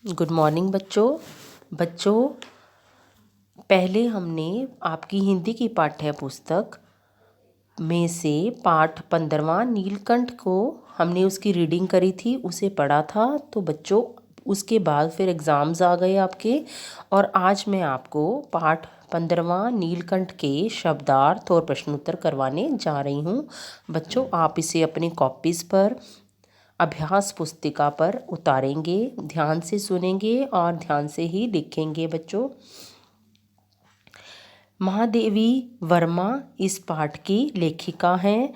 Good morning बच्चों। पहले हमने आपकी हिंदी की पाठ्य पुस्तक में से पाठ 15वां नीलकंठ को हमने उसकी रीडिंग करी थी, उसे पढ़ा था। तो बच्चों उसके बाद फिर एग्ज़ाम्स आ गए आपके, और आज मैं आपको पाठ 15वां नीलकंठ के शब्दार्थ और प्रश्नोत्तर करवाने जा रही हूँ। बच्चों आप इसे अपनी कॉपीज़ पर, अभ्यास पुस्तिका पर उतारेंगे, ध्यान से सुनेंगे और ध्यान से ही लिखेंगे। बच्चों, महादेवी वर्मा इस पाठ की लेखिका हैं।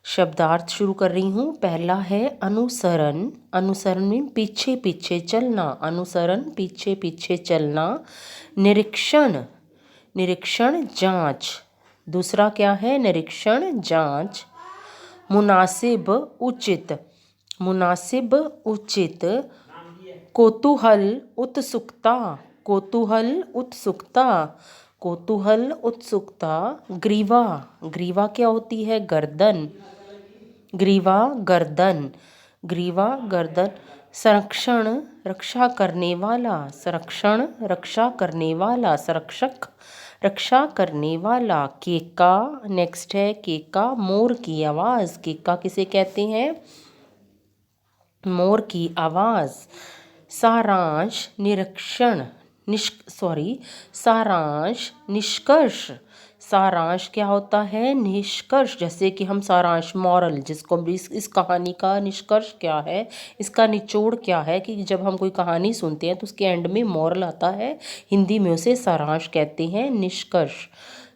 शब्दार्थ शुरू कर रही हूँ। पहला है अनुसरण। अनुसरण में पीछे पीछे चलना, अनुसरण पीछे पीछे चलना। निरीक्षण, निरीक्षण जांच। दूसरा क्या है? निरीक्षण जांच। मुनासिब उचित, मुनासिब उचित। कौतूहल उत्सुकता, कौतूहल उत्सुकता, कौतूहल उत्सुकता। ग्रीवा, ग्रीवा क्या होती है? गर्दन, ग्रीवा गर्दन, ग्रीवा गर्दन। संरक्षण रक्षा करने वाला, संरक्षण रक्षा करने वाला, संरक्षक रक्षा करने वाला। केका, नेक्स्ट है केका, मोर की आवाज़। केका किसे कहते हैं? मोर की आवाज़। सारांश, निरीक्षण, सारांश, निष्कर्ष। सारांश क्या होता है? निष्कर्ष। जैसे कि हम सारांश, मॉरल, जिसको इस कहानी का निष्कर्ष क्या है, इसका निचोड़ क्या है, कि जब हम कोई कहानी सुनते हैं तो उसके एंड में मॉरल आता है, हिंदी में उसे सारांश कहते हैं, निष्कर्ष।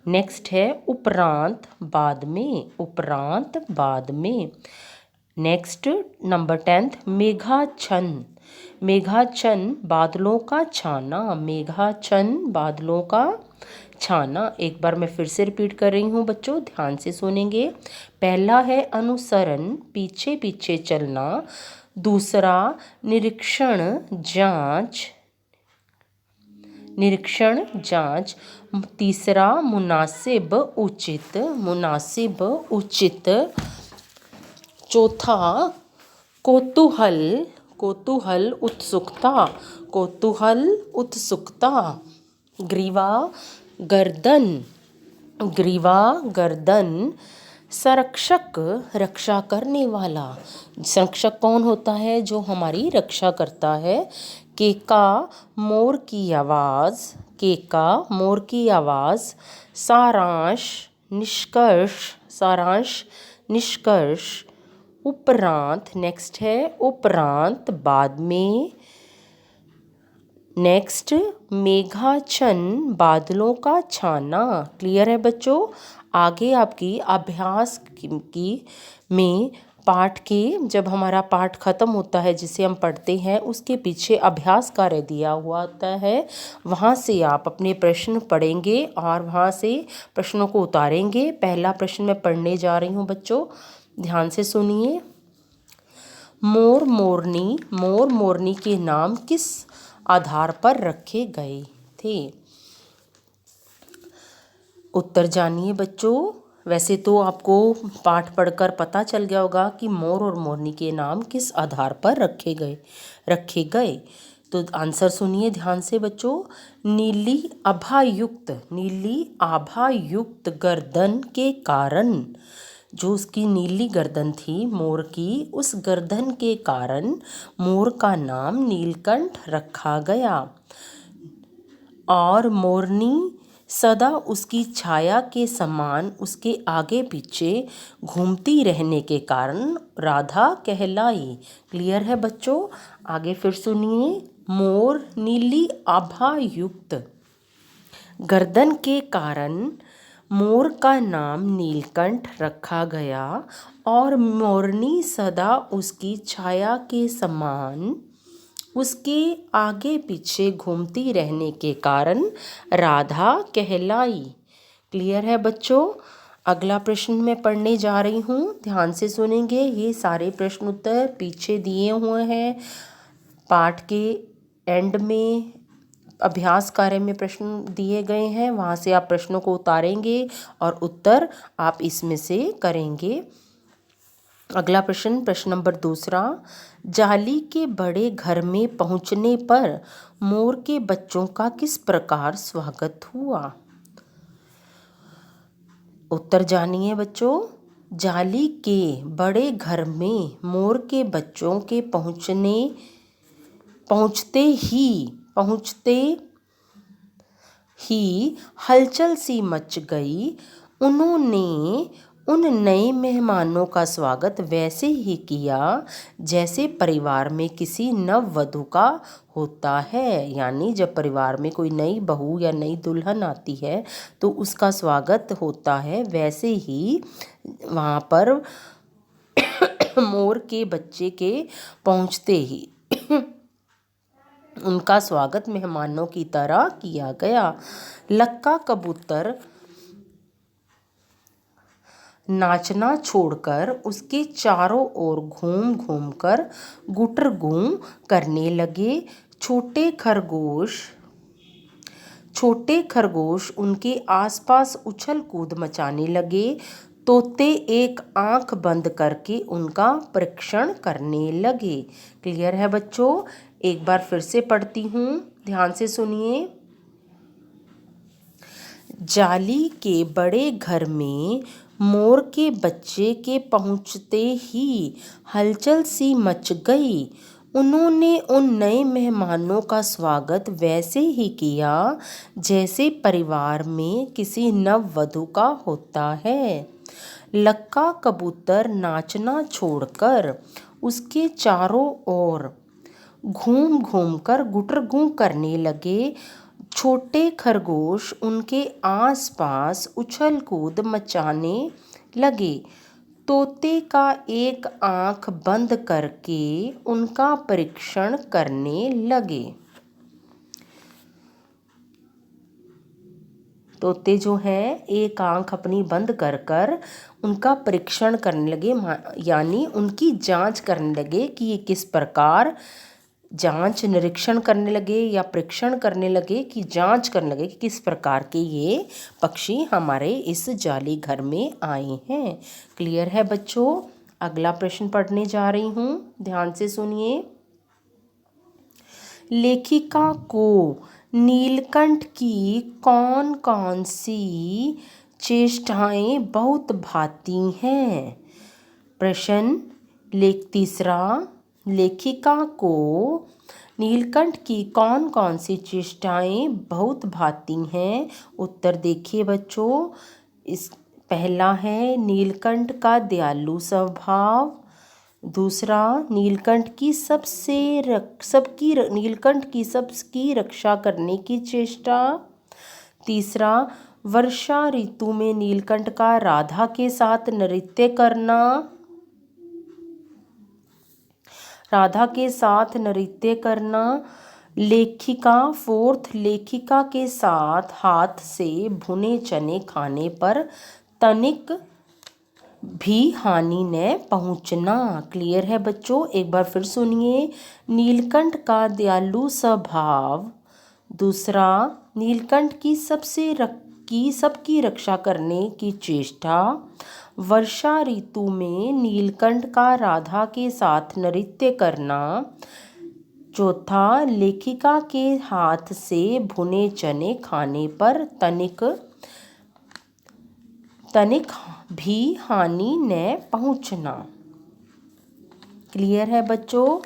नेक्स्ट है उपरांत, बाद में, उपरांत बाद में। Next number 10, मेघाच्छन्न। मेघाच्छन्न बादलों का छाना, मेघाच्छन्न बादलों का छाना। एक बार मैं फिर से रिपीट कर रही हूँ बच्चों, ध्यान से सुनेंगे। पहला है अनुसरण, पीछे पीछे चलना। दूसरा निरीक्षण जांच, निरीक्षण जांच। तीसरा मुनासिब उचित, मुनासिब उचित। चौथा कौतूहल, कौतूहल उत्सुकता, कौतूहल उत्सुकता। ग्रीवा गर्दन, ग्रीवा गर्दन। संरक्षक रक्षा करने वाला। संरक्षक कौन होता है? जो हमारी रक्षा करता है। केका मोर की आवाज़, केका मोर की आवाज़। सारांश निष्कर्ष, सारांश निष्कर्ष। उपरांत, नेक्स्ट है उपरांत बाद में। नेक्स्ट मेघाच्छन्न बादलों का छाना। क्लियर है बच्चों? आगे आपकी अभ्यास की में पाठ के, जब हमारा पाठ खत्म होता है जिसे हम पढ़ते हैं, उसके पीछे अभ्यास कार्य दिया हुआ होता है। वहाँ से आप अपने प्रश्न पढ़ेंगे और वहाँ से प्रश्नों को उतारेंगे। पहला प्रश्न मैं पढ़ने जा रही हूँ बच्चों, ध्यान से सुनिए। मोर मोरनी, मोर मोरनी के नाम किस आधार पर रखे गए थे? उत्तर जानिए बच्चों। वैसे तो आपको पाठ पढ़कर पता चल गया होगा कि मोर और मोरनी के नाम किस आधार पर रखे गए। तो आंसर सुनिए ध्यान से बच्चों। नीली आभायुक्त, नीली आभायुक्त गर्दन के कारण, जो उसकी नीली गर्दन थी मोर की, उस गर्दन के कारण मोर का नाम नीलकंठ रखा गया। और मोरनी सदा उसकी छाया के समान उसके आगे पीछे घूमती रहने के कारण राधा कहलाई। क्लियर है बच्चों? आगे फिर सुनिए। मोर नीली आभायुक्त गर्दन के कारण मोर का नाम नीलकंठ रखा गया, और मोरनी सदा उसकी छाया के समान उसके आगे पीछे घूमती रहने के कारण राधा कहलाई। क्लियर है बच्चों? अगला प्रश्न मैं पढ़ने जा रही हूँ, ध्यान से सुनेंगे। ये सारे प्रश्न उत्तर पीछे दिए हुए हैं, पाठ के एंड में अभ्यास कार्य में प्रश्न दिए गए हैं, वहाँ से आप प्रश्नों को उतारेंगे और उत्तर आप इसमें से करेंगे। अगला प्रश्न, प्रश्न नंबर दूसरा, जाली के बड़े घर में पहुंचने पर मोर के बच्चों का किस प्रकार स्वागत हुआ? उत्तर जानिए बच्चों। जाली के बड़े घर में मोर के बच्चों के पहुंचते ही हलचल सी मच गई। उन्होंने उन नए मेहमानों का स्वागत वैसे ही किया जैसे परिवार में किसी नववधू का होता है। यानी जब परिवार में कोई नई बहू या नई दुल्हन आती है तो उसका स्वागत होता है, वैसे ही वहाँ पर मोर के बच्चे के पहुँचते ही उनका स्वागत मेहमानों की तरह किया गया। लक्का कबूतर नाचना छोड़कर उसके चारों ओर घूम घूम कर गुटरगू करने लगे। छोटे खरगोश उनके आसपास उछल कूद मचाने लगे। तोते एक आंख बंद करके उनका परीक्षण करने लगे। क्लियर है बच्चों? एक बार फिर से पढ़ती हूँ, ध्यान से सुनिए। जाली के बड़े घर में मोर के बच्चे के पहुंचते ही हलचल सी मच गई। उन्होंने उन नए मेहमानों का स्वागत वैसे ही किया जैसे परिवार में किसी नववधू का होता है। लक्का कबूतर नाचना छोड़कर उसके चारों ओर घूम घूम कर गुटरगू करने लगे। छोटे खरगोश उनके आसपास उछल कूद मचाने लगे। तोते का एक आंख बंद करके उनका परीक्षण करने लगे। तोते जो हैं एक आंख अपनी बंद कर कर उनका परीक्षण करने लगे, यानी उनकी जांच करने लगे कि ये किस प्रकार निरीक्षण करने लगे या परीक्षण करने लगे कि जांच करने लगे कि किस प्रकार के ये पक्षी हमारे इस जाली घर में आए हैं। क्लियर है बच्चों? अगला प्रश्न पढ़ने जा रही हूँ, ध्यान से सुनिए। लेखिका को नीलकंठ की कौन कौन सी चेष्टाएं बहुत भाती हैं? प्रश्न तीसरा, लेखिका को नीलकंठ की कौन कौन सी चेष्टाएं बहुत भाती हैं? उत्तर देखिए बच्चों। पहला है नीलकंठ का दयालु स्वभाव। दूसरा, नीलकंठ की सबकी रक्षा करने की चेष्टा। तीसरा, वर्षा ऋतु में नीलकंठ का राधा के साथ नृत्य करना। लेखिका के साथ हाथ से भुने चने खाने पर तनिक भी हानि न पहुंचना। क्लियर है बच्चों? एक बार फिर सुनिए। नीलकंठ का दयालु स्वभाव। दूसरा, नीलकंठ की सबकी रक्षा करने की चेष्टा। वर्षा ऋतु में नीलकंठ का राधा के साथ नृत्य करना। चौथा, लेखिका के हाथ से भुने चने खाने पर तनिक भी हानि न पहुंचना। क्लियर है बच्चों?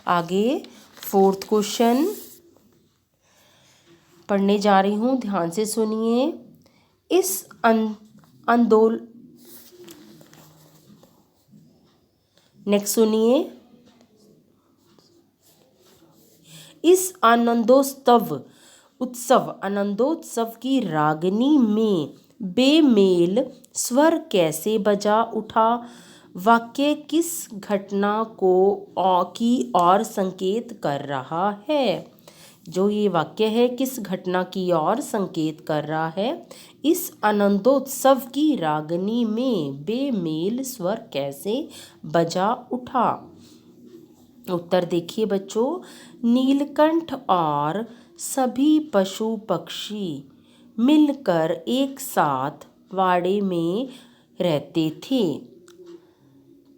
आगे फोर्थ क्वेश्चन पढ़ने जा रही हूँ, ध्यान से सुनिए। नेक्स्ट सुनिए। इस आनंदोत्सव की रागनी में बेमेल स्वर कैसे बजा उठा? वाक्य किस घटना की ओर संकेत कर रहा है? जो ये वाक्य है किस घटना की ओर संकेत कर रहा है? इस आनंदोत्सव की रागनी में बेमेल स्वर कैसे बजा उठा? उत्तर देखिए बच्चों। नीलकंठ और सभी पशु पक्षी मिलकर एक साथ वाड़े में रहते थे।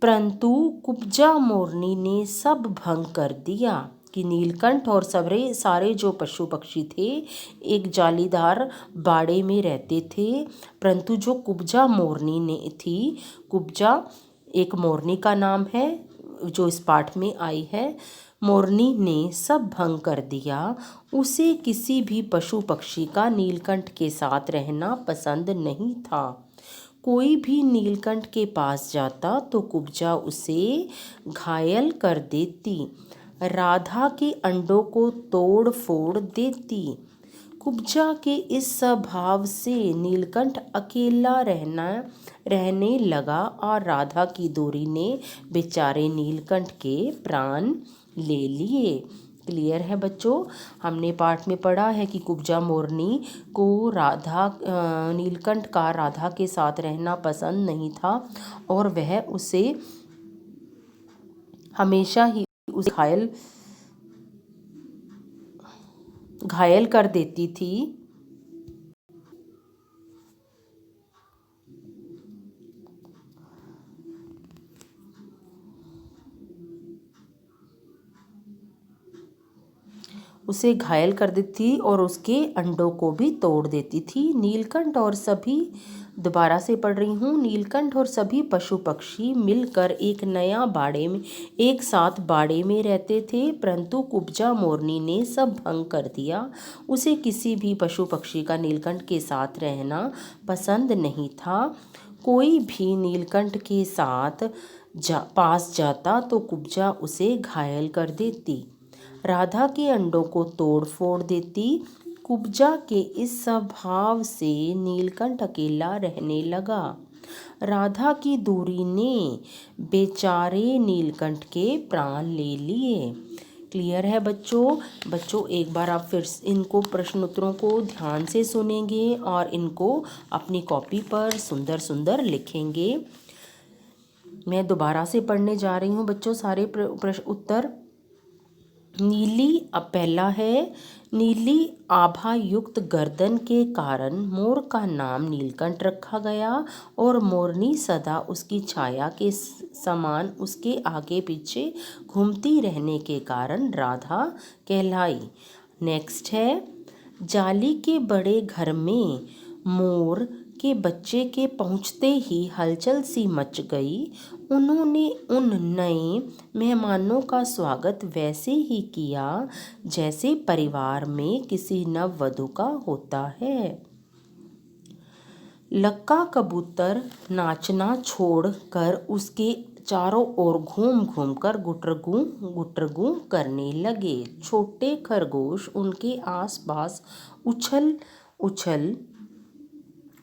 परंतु कुब्जा मोरनी ने सब भंग कर दिया। कि नीलकंठ और सारे जो पशु पक्षी थे एक जालीदार बाड़े में रहते थे, परंतु जो कुब्जा मोरनी ने थी, कुब्जा एक मोरनी का नाम है जो इस पाठ में आई है, मोरनी ने सब भंग कर दिया। उसे किसी भी पशु पक्षी का नीलकंठ के साथ रहना पसंद नहीं था। कोई भी नीलकंठ के पास जाता तो कुब्जा उसे घायल कर देती, राधा के अंडों को तोड़ फोड़ देती। कुब्जा के इस स्वभाव से नीलकंठ अकेला रहने लगा और राधा की दूरी ने बेचारे नीलकंठ के प्राण ले लिए। क्लियर है बच्चों? हमने पाठ में पढ़ा है कि कुब्जा मोरनी को नीलकंठ का राधा के साथ रहना पसंद नहीं था और वह उसे हमेशा ही उसे घायल कर देती थी। उसे घायल कर देती थी और उसके अंडों को भी तोड़ देती थी। नीलकंठ और सभी, दोबारा से पढ़ रही हूँ, नीलकंठ और सभी पशु पक्षी मिलकर एक साथ बाड़े में रहते थे, परंतु कुब्जा मोरनी ने सब भंग कर दिया। उसे किसी भी पशु पक्षी का नीलकंठ के साथ रहना पसंद नहीं था। कोई भी नीलकंठ के साथ पास जाता तो कुब्जा उसे घायल कर देती, राधा के अंडों को तोड़ फोड़ देती। कुब्जा के इस स्वभाव से नीलकंठ अकेला रहने लगा। राधा की दूरी ने बेचारे नीलकंठ के प्राण ले लिए। क्लियर है बच्चों? बच्चों एक बार आप फिर इनको प्रश्न उत्तरों को ध्यान से सुनेंगे और इनको अपनी कॉपी पर सुंदर सुंदर लिखेंगे। मैं दोबारा से पढ़ने जा रही हूँ बच्चों सारे प्रश्न उत्तर। नीली, अब पहला है, नीली आभा युक्त गर्दन के कारण मोर का नाम नीलकंठ रखा गया और मोरनी सदा उसकी छाया के समान उसके आगे पीछे घूमती रहने के कारण राधा कहलाई। नेक्स्ट है, जाली के बड़े घर में मोर के बच्चे के पहुंचते ही हलचल सी मच गई। उन्होंने उन नए मेहमानों का स्वागत वैसे ही किया जैसे परिवार में किसी नववधू का होता है। लक्का कबूतर नाचना छोड़कर उसके चारों ओर घूम घूम कर गुटरगू करने लगे। छोटे खरगोश उनके आसपास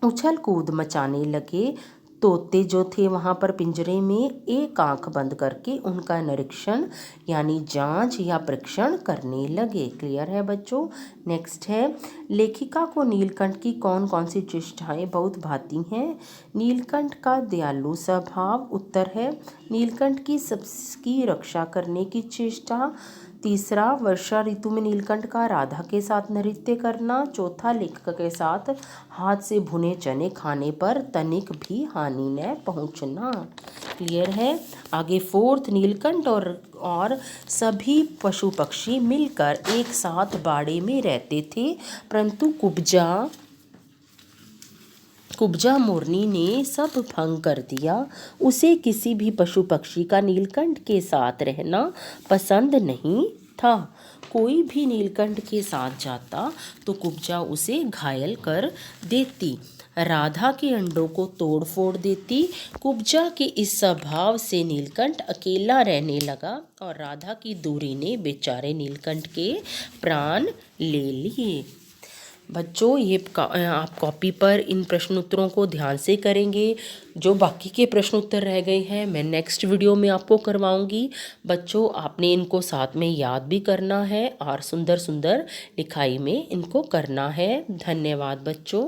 उछल कूद मचाने लगे। तोते जो थे वहाँ पर पिंजरे में एक आंख बंद करके उनका निरीक्षण यानी जांच या परीक्षण करने लगे। क्लियर है बच्चों? नेक्स्ट है, लेखिका को नीलकंठ की कौन कौन सी चेष्टाएं बहुत भाती हैं? नीलकंठ का दयालु स्वभाव। उत्तर है, नीलकंठ की सबकी रक्षा करने की चेष्टा। तीसरा, वर्षा ऋतु में नीलकंठ का राधा के साथ नृत्य करना। चौथा, लेखक के साथ हाथ से भुने चने खाने पर तनिक भी हानि न पहुंचना। क्लियर है? आगे फोर्थ, नीलकंठ और सभी पशु पक्षी मिलकर एक साथ बाड़े में रहते थे, परंतु कुब्जा मोरनी ने सब भंग कर दिया। उसे किसी भी पशु पक्षी का नीलकंठ के साथ रहना पसंद नहीं था। कोई भी नीलकंठ के साथ जाता तो कुब्जा उसे घायल कर देती, राधा के अंडों को तोड़ फोड़ देती। कुब्जा के इस स्वभाव से नीलकंठ अकेला रहने लगा और राधा की दूरी ने बेचारे नीलकंठ के प्राण ले लिए। बच्चों ये आप कॉपी पर इन प्रश्न उत्तरों को ध्यान से करेंगे। जो बाकी के प्रश्न उत्तर रह गए हैं मैं नेक्स्ट वीडियो में आपको करवाऊंगी। बच्चों आपने इनको साथ में याद भी करना है और सुंदर सुंदर लिखाई में इनको करना है। धन्यवाद बच्चों।